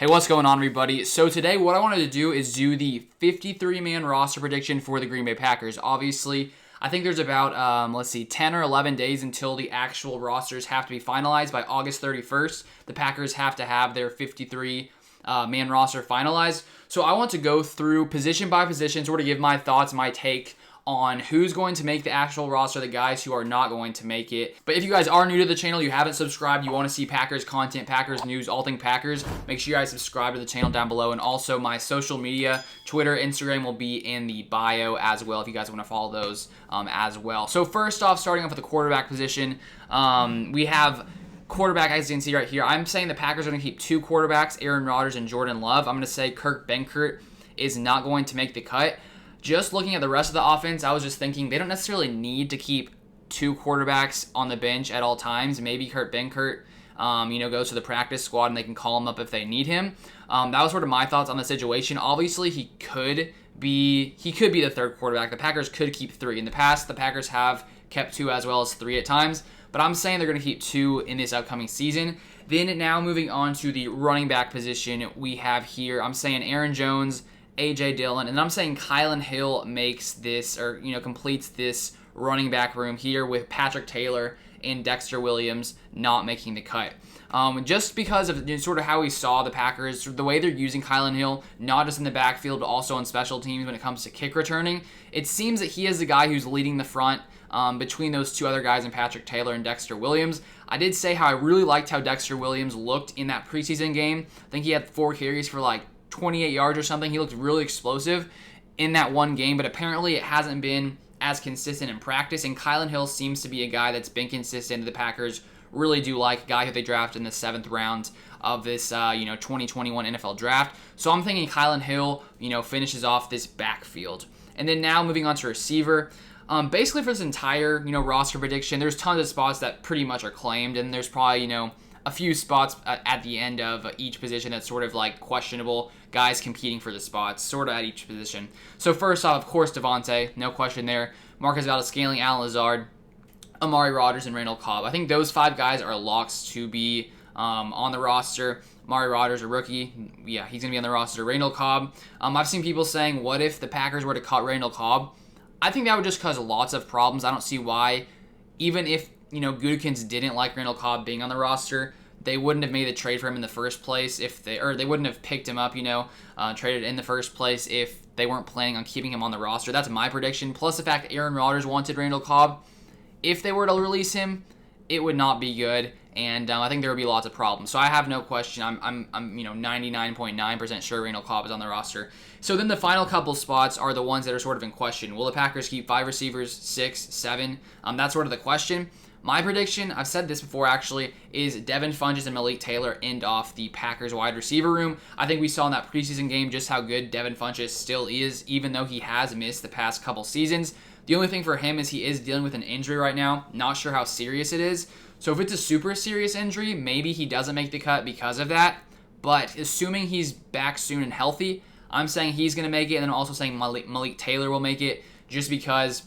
Hey, what's going on, everybody? So today what I wanted to do is do the 53-man roster prediction for the Green Bay Packers. Obviously, I think there's about, 10 or 11 days until the actual rosters have to be finalized. By August 31st, the Packers have to have their 53-man roster finalized. So I want to go through position by position, sort of give my thoughts, my take on who's going to make the actual roster, the guys who are not going to make it. But if you guys are new to the channel, you haven't subscribed, you want to see Packers content, Packers news, all things Packers, make sure you guys subscribe to the channel down below. And also my social media, Twitter, Instagram will be in the bio as well if you guys want to follow those as well. So first off, starting off with the quarterback position, we have quarterback, as you can see right here. I'm saying the Packers are going to keep two quarterbacks, Aaron Rodgers and Jordan Love. I'm going to say Kurt Benkert is not going to make the cut. Just looking at the rest of the offense, I was just thinking they don't necessarily need to keep two quarterbacks on the bench at all times. Maybe Kurt Benkert, goes to the practice squad and they can call him up if they need him. That was sort of my thoughts on the situation. Obviously, he could be the third quarterback. The Packers could keep three. In the past, the Packers have kept two as well as three at times. But I'm saying they're going to keep two in this upcoming season. Then now moving on to the running back position, we have here, I'm saying Aaron Jones, A.J. Dillon, and I'm saying Kylin Hill makes this, or completes this running back room here with Patrick Taylor and Dexter Williams not making the cut. Just because of sort of how we saw the Packers, the way they're using Kylin Hill, not just in the backfield, but also on special teams when it comes to kick returning, it seems that he is the guy who's leading the front between those two other guys in Patrick Taylor and Dexter Williams. I did say how I really liked how Dexter Williams looked in that preseason game. I think he had 4 carries for 28 yards or something. He looked really explosive in that one game, but apparently it hasn't been as consistent in practice, and Kylin Hill seems to be a guy that's been consistent. The Packers really do like, a guy who they drafted in the 7th round of this 2021 NFL draft. So I'm thinking Kylin Hill finishes off this backfield. And then now moving on to receiver, basically for this entire roster prediction, there's tons of spots that pretty much are claimed, and there's probably a few spots at the end of each position that's sort of questionable, guys competing for the spots, sort of at each position. So first off, of course, Davante, no question there. Marquez, Valdes-Scanding, Alen, Lazard, Amar, Rodgers, and Randall, Cobb. I think those 5 guys are locks to be on the roster. Amar, Rodgers, a rookie. Yeah, he's going to be on the roster. Randall, Cobb. I've seen people saying, what if the Packers were to cut Randall, Cobb? I think that would just cause lots of problems. I don't see why, even if Gutekunst didn't like Randall Cobb being on the roster, they wouldn't have made the trade for him in the first place they wouldn't have picked him up, traded in the first place if they weren't planning on keeping him on the roster. That's my prediction. Plus the fact that Aaron Rodgers wanted Randall Cobb. If they were to release him, it would not be good, and I think there would be lots of problems. So I have no question. I'm 99.9% sure Randall Cobb is on the roster. So then the final couple spots are the ones that are sort of in question. Will the Packers keep 5 receivers, 6, 7? That's sort of the question. My prediction, I've said this before actually, is Devin, Funchess, and Malik Taylor end off the Packers wide receiver room. I think we saw in that preseason game just how good Devin Funchess still is, even though he has missed the past couple seasons. The only thing for him is he is dealing with an injury right now. Not sure how serious it is. So if it's a super serious injury, maybe he doesn't make the cut because of that. But assuming he's back soon and healthy, I'm saying he's going to make it, and then I'm also saying Malik Taylor will make it just because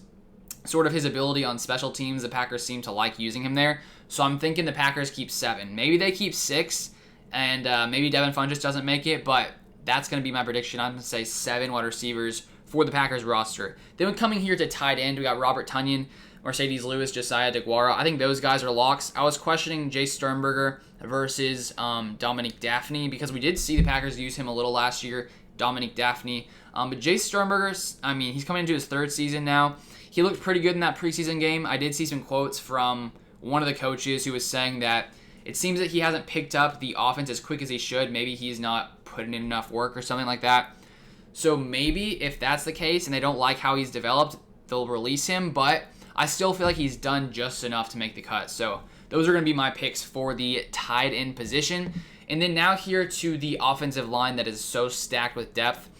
sort of his ability on special teams, the Packers seem to like using him there. So I'm thinking the Packers keep 7. Maybe they keep 6, and maybe Devin Funchess doesn't make it, but that's going to be my prediction. I'm going to say 7 wide receivers for the Packers roster. Then coming here to tight end, we got Robert Tonyan, Marcedes, Lewis, Josiah, Deguara. I think those guys are locks. I was questioning Jace Sternberger versus Dominique Dafney because we did see the Packers use him a little last year, Dominique Dafney. But Jace Sternberger, he's coming into his 3rd season now. He looked pretty good in that preseason game. I did see some quotes from one of the coaches who was saying that it seems that he hasn't picked up the offense as quick as he should. Maybe he's not putting in enough work or something like that. So maybe if that's the case and they don't like how he's developed, they'll release him. But I still feel like he's done just enough to make the cut. So those are going to be my picks for the tight end position. And then now here to the offensive line that is so stacked with depth.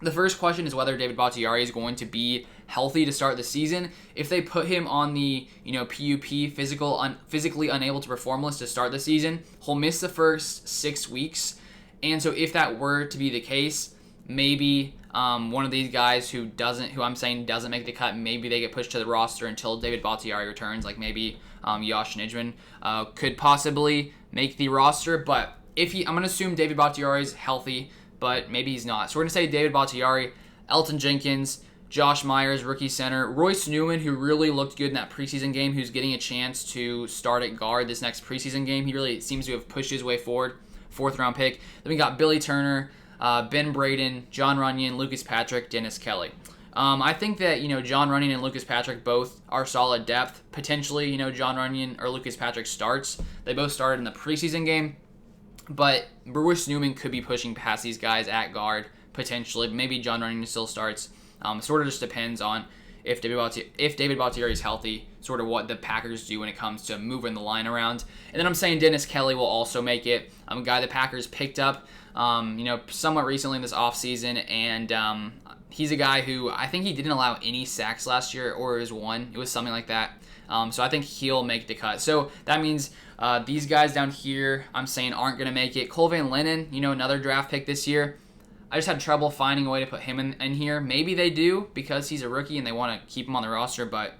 The first question is whether David Bakhtiari is going to be healthy to start the season. If they put him on the PUP, physically unable to perform list to start the season, he'll miss the first 6 weeks. And so if that were to be the case, maybe one of these guys who I'm saying doesn't make the cut, maybe they get pushed to the roster until David Bakhtiari returns. Like maybe Josh Nijman could possibly make the roster, but I'm going to assume David Bakhtiari is healthy, but maybe he's not. So we're going to say David Bakhtiari, Elton Jenkins, Josh Myers, rookie center, Royce Newman, who really looked good in that preseason game, who's getting a chance to start at guard this next preseason game. He really seems to have pushed his way forward. 4th round pick. Then we got Billy Turner, Ben Braden, John Runyon, Lucas Patrick, Dennis Kelly. I think that, John Runyon and Lucas Patrick both are solid depth. Potentially, John Runyon or Lucas Patrick starts. They both started in the preseason game. But Royce Newman could be pushing past these guys at guard, potentially. Maybe John Runyon still starts. Sort of just depends on if David Bakhtiari is healthy, sort of what the Packers do when it comes to moving the line around. And then I'm saying Dennis Kelly will also make it. A guy the Packers picked up, somewhat recently in this offseason, and he's a guy who I think he didn't allow any sacks last year, or it was one. It was something like that. So I think he'll make the cut. So that means these guys down here, I'm saying, aren't going to make it. Cole Van Lennon, another draft pick this year. I just had trouble finding a way to put him in here. Maybe they do because he's a rookie and they want to keep him on the roster, but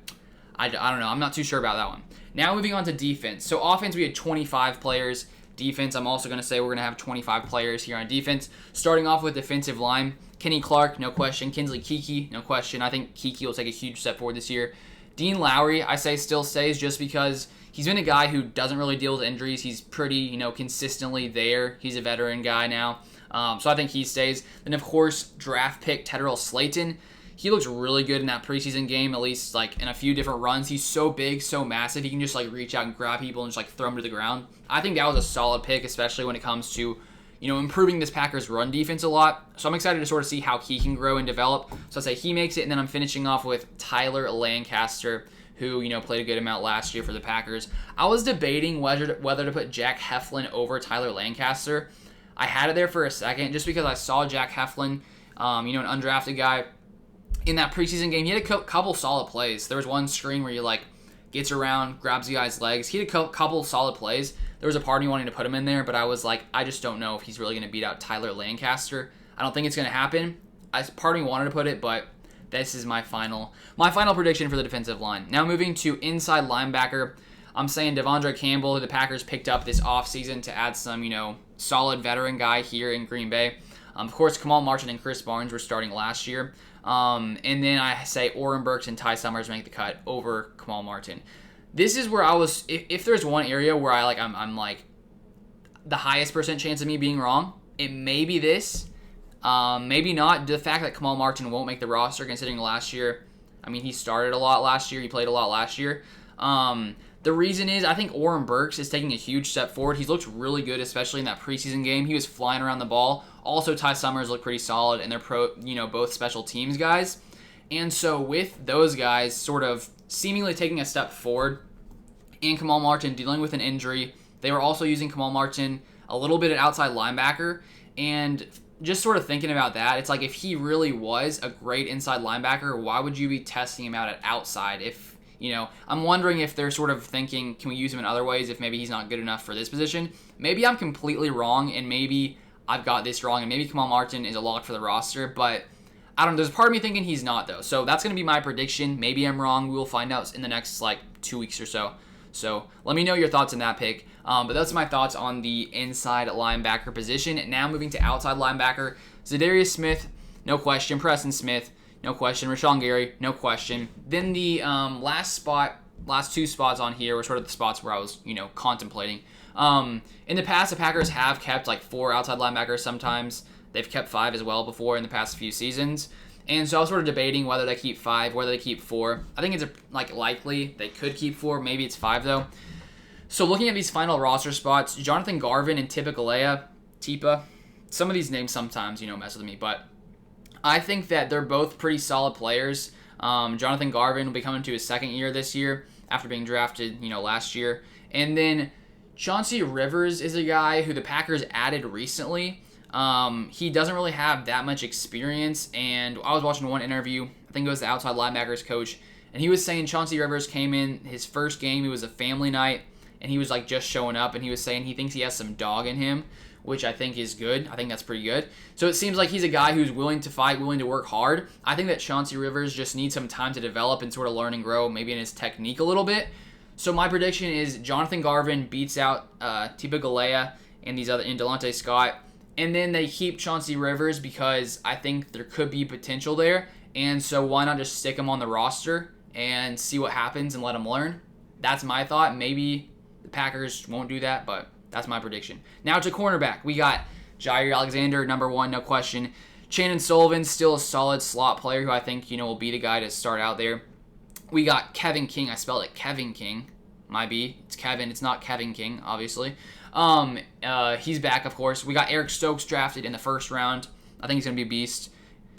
I don't know. I'm not too sure about that one. Now moving on to defense. So offense, we had 25 players. Defense, I'm also going to say we're going to have 25 players here on defense. Starting off with defensive line, Kenny Clark, no question. Kingsley Keke, no question. I think Keke will take a huge step forward this year. Dean Lowry, I say still stays just because he's been a guy who doesn't really deal with injuries. He's pretty, consistently there. He's a veteran guy now. So I think he stays. Then, of course, draft pick Tedarell Slaton. He looks really good in that preseason game, at least in a few different runs. He's so big, so massive. He can just reach out and grab people and just throw them to the ground. I think that was a solid pick, especially when it comes to improving this Packers run defense a lot. So I'm excited to sort of see how he can grow and develop. So I say he makes it, and then I'm finishing off with Tyler Lancaster, who played a good amount last year for the Packers. I was debating whether to put Jack Heflin over Tyler Lancaster. I had it there for a second just because I saw Jack Heflin, an undrafted guy, in that preseason game. He had a couple solid plays. There was one screen where he gets around, grabs the guy's legs. He had a couple solid plays. There was a part of me wanting to put him in there, but I was like, I just don't know if he's really going to beat out Tyler Lancaster. I don't think it's going to happen. Part of me wanted to put it, but this is my final prediction for the defensive line. Now moving to inside linebacker, I'm saying Devondre Campbell, who the Packers picked up this offseason to add some, solid veteran guy here in Green Bay. Of course, Kamal Martin and Chris Barnes were starting last year. And then I say Oren Burks and Ty Summers make the cut over Kamal Martin. This is where I was, if there's one area where I'm the highest percent chance of me being wrong, it may be this. Maybe not. The fact that Kamal Martin won't make the roster considering last year, he started a lot last year. He played a lot last year. The reason is I think Oren Burks is taking a huge step forward. He's looked really good, especially in that preseason game. He was flying around the ball. Also, Ty Summers looked pretty solid, and they're both special teams guys. And so with those guys sort of seemingly taking a step forward, and Kamal Martin dealing with an injury, they were also using Kamal Martin a little bit at outside linebacker, and just sort of thinking about that, it's if he really was a great inside linebacker, why would you be testing him out at outside? If I'm wondering if they're sort of thinking, can we use him in other ways if maybe he's not good enough for this position? Maybe I'm completely wrong, and maybe I've got this wrong, and maybe Kamal Martin is a lock for the roster, but I don't know. There's a part of me thinking he's not, though. So that's going to be my prediction. Maybe I'm wrong. We will find out in the next 2 weeks or so. So let me know your thoughts on that pick. But that's my thoughts on the inside linebacker position. Now moving to outside linebacker, Zadarius Smith, no question. Preston Smith, no question. Rashawn Gary, no question. Then the last two spots on here were sort of the spots where I was, contemplating. In the past, the Packers have kept 4 outside linebackers sometimes. They've kept 5 as well before in the past few seasons. And so I was sort of debating whether they keep 5, whether they keep 4. I think it's likely they could keep 4. Maybe it's 5 though. So looking at these final roster spots, Jonathan Garvin and Tipa, some of these names sometimes, mess with me, but I think that they're both pretty solid players. Jonathan Garvin will be coming to his second year this year after being drafted, last year. And then Chauncey Rivers is a guy who the Packers added recently. He doesn't really have that much experience, and I was watching one interview, I think it was the outside linebackers coach, and he was saying Chauncey Rivers came in his first game, it was a family night, and he was just showing up, and he was saying he thinks he has some dog in him, which I think is good. I think that's pretty good. So it seems like he's a guy who's willing to fight, willing to work hard. I think that Chauncey Rivers just needs some time to develop and sort of learn and grow, maybe in his technique a little bit. So my prediction is Jonathan Garvin beats out Tipa Galea, and these other, and Delonte Scott. And then they keep Chauncey Rivers because I think there could be potential there. And so why not just stick him on the roster and see what happens and let him learn? That's my thought. Maybe the Packers won't do that, but that's my prediction. Now to cornerback. We got Jair Alexander, number 1, no question. Chandon Sullivan, still a solid slot player who I think, will be the guy to start out there. We got Kevin King. I spelled it Kevin King. Might be. It's Kevin. It's not Kevin King, obviously. He's back, of course. We got Eric Stokes drafted in the first round. I think he's going to be a beast,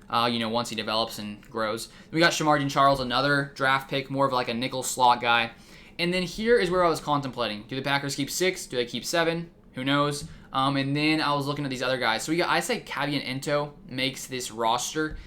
once he develops and grows. We got Shamar Charles, another draft pick, more of like a nickel slot guy. And then here is where I was contemplating. Do the Packers keep 6? Do they keep 7? Who knows? And then I was looking at these other guys. So I say Kabian Ento makes this roster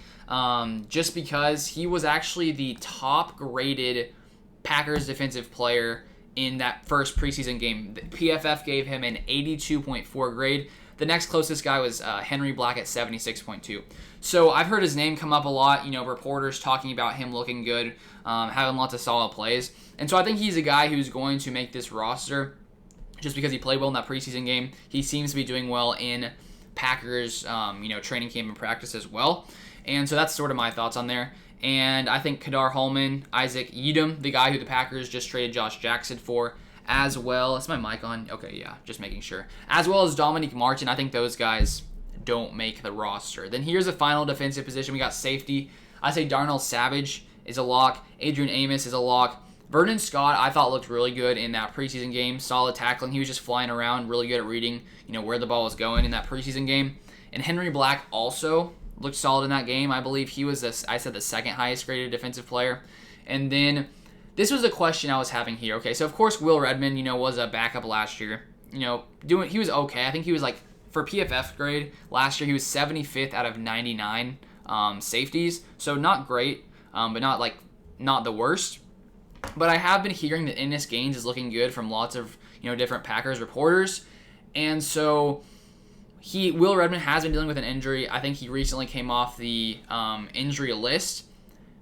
just because he was actually the top graded Packers defensive player in that first preseason game. The PFF gave him an 82.4 grade. The next closest guy was Henry Black at 76.2. So I've heard his name come up a lot. Reporters talking about him looking good, having lots of solid plays. And so I think he's a guy who's going to make this roster just because he played well in that preseason game. He seems to be doing well in Packers, training camp and practice as well. And so that's sort of my thoughts on there. And I think Kadar Holman, Isaac Edom, the guy who the Packers just traded Josh Jackson for, as well. Is my mic on? Okay, yeah, just making sure. As well as Dominique Martin. I think those guys don't make the roster. Then here's the final defensive position. We got safety. I say Darnell Savage is a lock. Adrian Amos is a lock. Vernon Scott, I thought looked really good in that preseason game. Solid tackling. He was just flying around, really good at reading, where the ball was going in that preseason game. And Henry Black also looked solid in that game. I believe he was, the second highest graded defensive player. And then this was the question I was having here. Okay, so of course Will Redmond, was a backup last year. He was okay. I think he was for PFF grade last year, he was 75th out of 99 safeties. So not great, but not the worst. But I have been hearing that Ennis Gaines is looking good from lots of different Packers reporters, and so Will Redmond has been dealing with an injury. I think he recently came off the injury list.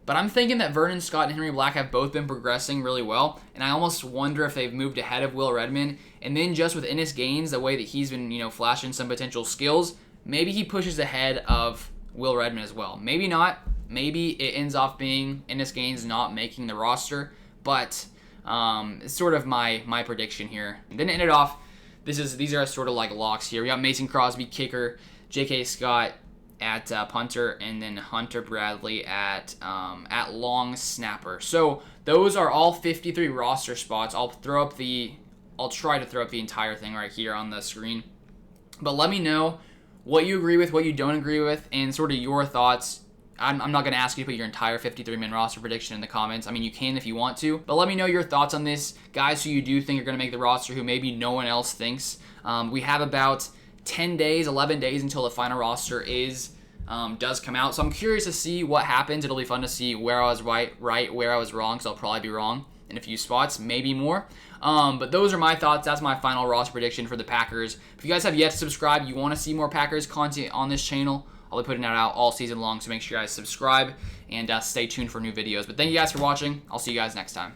But I'm thinking that Vernon Scott and Henry Black have both been progressing really well, and I almost wonder if they've moved ahead of Will Redmond. And then just with Ennis Gaines, the way that he's been flashing some potential skills, maybe he pushes ahead of Will Redmond as well. Maybe not. Maybe it ends off being Ennis Gaines not making the roster. But it's sort of my prediction here. And then to end it off, these are sort of like locks here. We got Mason Crosby, kicker, J.K. Scott at punter, and then Hunter Bradley at long snapper. So those are all 53 roster spots. I'll try to throw up the entire thing right here on the screen. But let me know what you agree with, what you don't agree with, and sort of your thoughts. I'm not going to ask you to put your entire 53-man roster prediction in the comments. I mean, you can if you want to. But let me know your thoughts on this. Guys who you do think are going to make the roster who maybe no one else thinks. We have about 10 days, 11 days until the final roster does come out. So I'm curious to see what happens. It'll be fun to see where I was right, where I was wrong, because I'll probably be wrong in a few spots, maybe more. But those are my thoughts. That's my final roster prediction for the Packers. If you guys have yet to subscribe, you want to see more Packers content on this channel, I'll be putting that out all season long, so make sure you guys subscribe and stay tuned for new videos. But thank you guys for watching. I'll see you guys next time.